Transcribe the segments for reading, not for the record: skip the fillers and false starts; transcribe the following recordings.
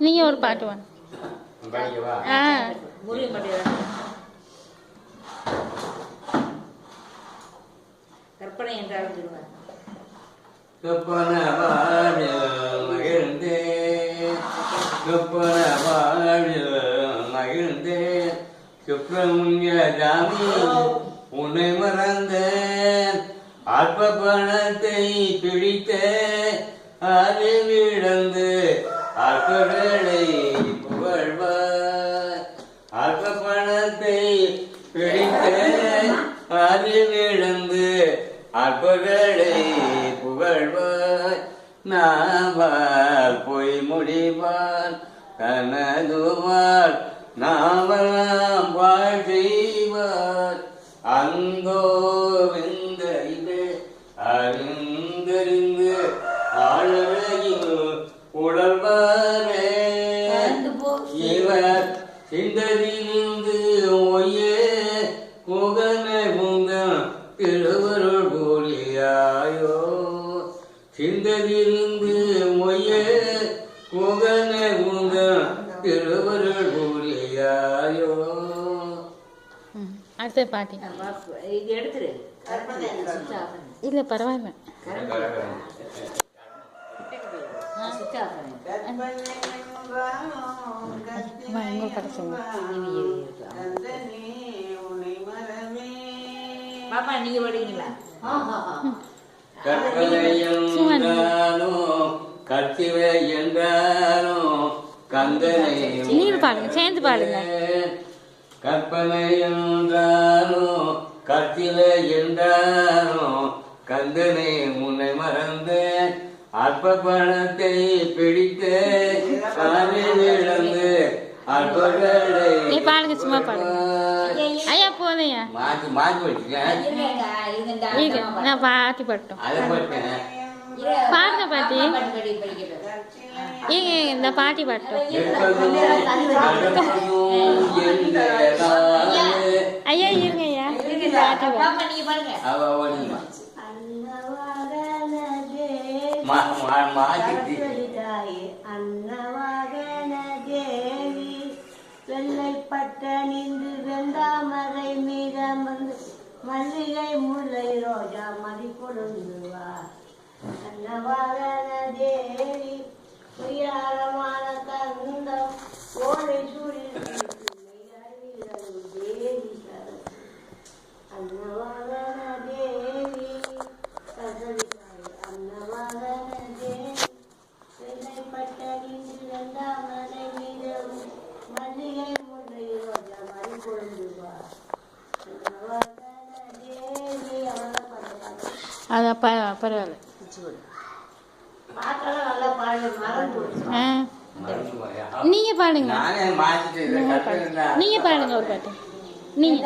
நீங்க ஒரு பாட்டு வாங்க. கற்பனை என்றால் கற்பனை மகிழ்ந்தே கற்பனை மகிழ்ந்தே சுப்பிரமணிய ஜாமி உன்னை மறந்தேன் அற்ப பணத்தை பிடித்த அறிவிழந்து அற்பர்களை புகழ்வார் அற்ப பணத்தை பிடித்த அறிவிழந்து அற்பர்களை புகழ்வார் நாவால் பொய் முடிவார் கனதுவார் நாவலாம் வாழ்வார் அங்கோ விந்த இது அறிந்தறிந்து ஆழகில் உழல்வாரே இவர் சிந்ததிலிருந்து ஒய்யே புகனை முந்தன் திருவருள் கூலியாயோ சிந்ததிலிருந்து ஒய்யே புகனை முந்தன் திருவருள் கூலியாயோ. அடுத்த பாட்டி இது எடுத்துரு. இல்லை பரவாயில்ல. பாப்பா நீங்க படிங்களா? கத்திவை என்றாலும் கந்தனை நீர் பாடுங்க, சேர்ந்து பாடுங்க. கற்பனை என்றாலும் கத்திலை என்றாலும் கந்தனை முன்னை மறந்து அற்ப பணத்தை பிடித்து இழந்து அற்பர்களை பாடுங்க. சும்மா பாடுங்க. ஐயா போதையா மாற்றி மாற்றி வச்சுக்கேன். நான் பாட்டி பட்டோம் பாருங்க பாட்டி. ஏங்க இந்த பாட்டி பாட்டோம். ஐயா இருங்க ஐயா பாட்டி வெள்ளைப்பட்ட நின்று வெந்தாமரை மீதம் வந்து மல்லிகை முல்லை ரோஜா மதி கொழுந்துவா அன்னவாகன தேவி உயரமான தந்தம் ஓலை சூரிய தேவி அன்னவாகன தேவி அன்னவாகன தேவி வெள்ளைப்பட்ட நின்று வெந்தாமரை மீதம் மல்லிகை முல்லை ரோஜா மதி கொழுந்துவா அது பரவாயில்ல. நீங்க பாடுங்க. நீங்க பாடுங்க ஒரு பாட்டு. நீங்க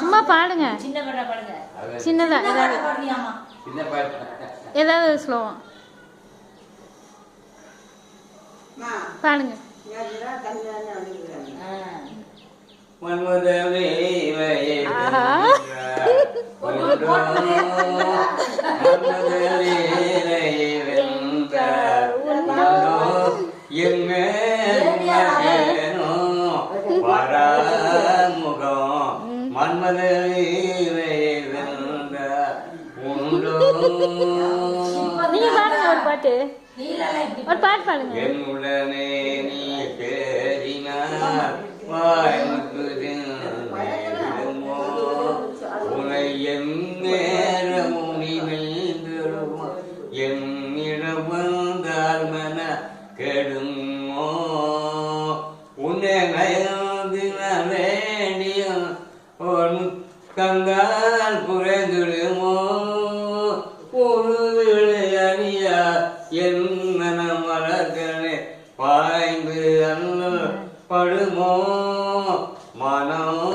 சும்மா பாடுங்க. சின்னதா ஏதாவது ஸ்லோகம் பாடுங்க. நீங்க பாடுங்க ஒரு பாட்டு. ஒரு பாட்டு பாடுங்க. என்னுடனே நீ பேசினார் வாய்முத்து உனை என் நேரமும் நினைந்திருமோ என்னிடம் வந்தால் மன கெடுமோ உன்னை நயந்தின வேண்டியும் உன் கங்கால் குறைந்திடுமோ ஒரு அணியா என் மனம் வளர்க்கனே பாய்ந்து அல்ல படுமோ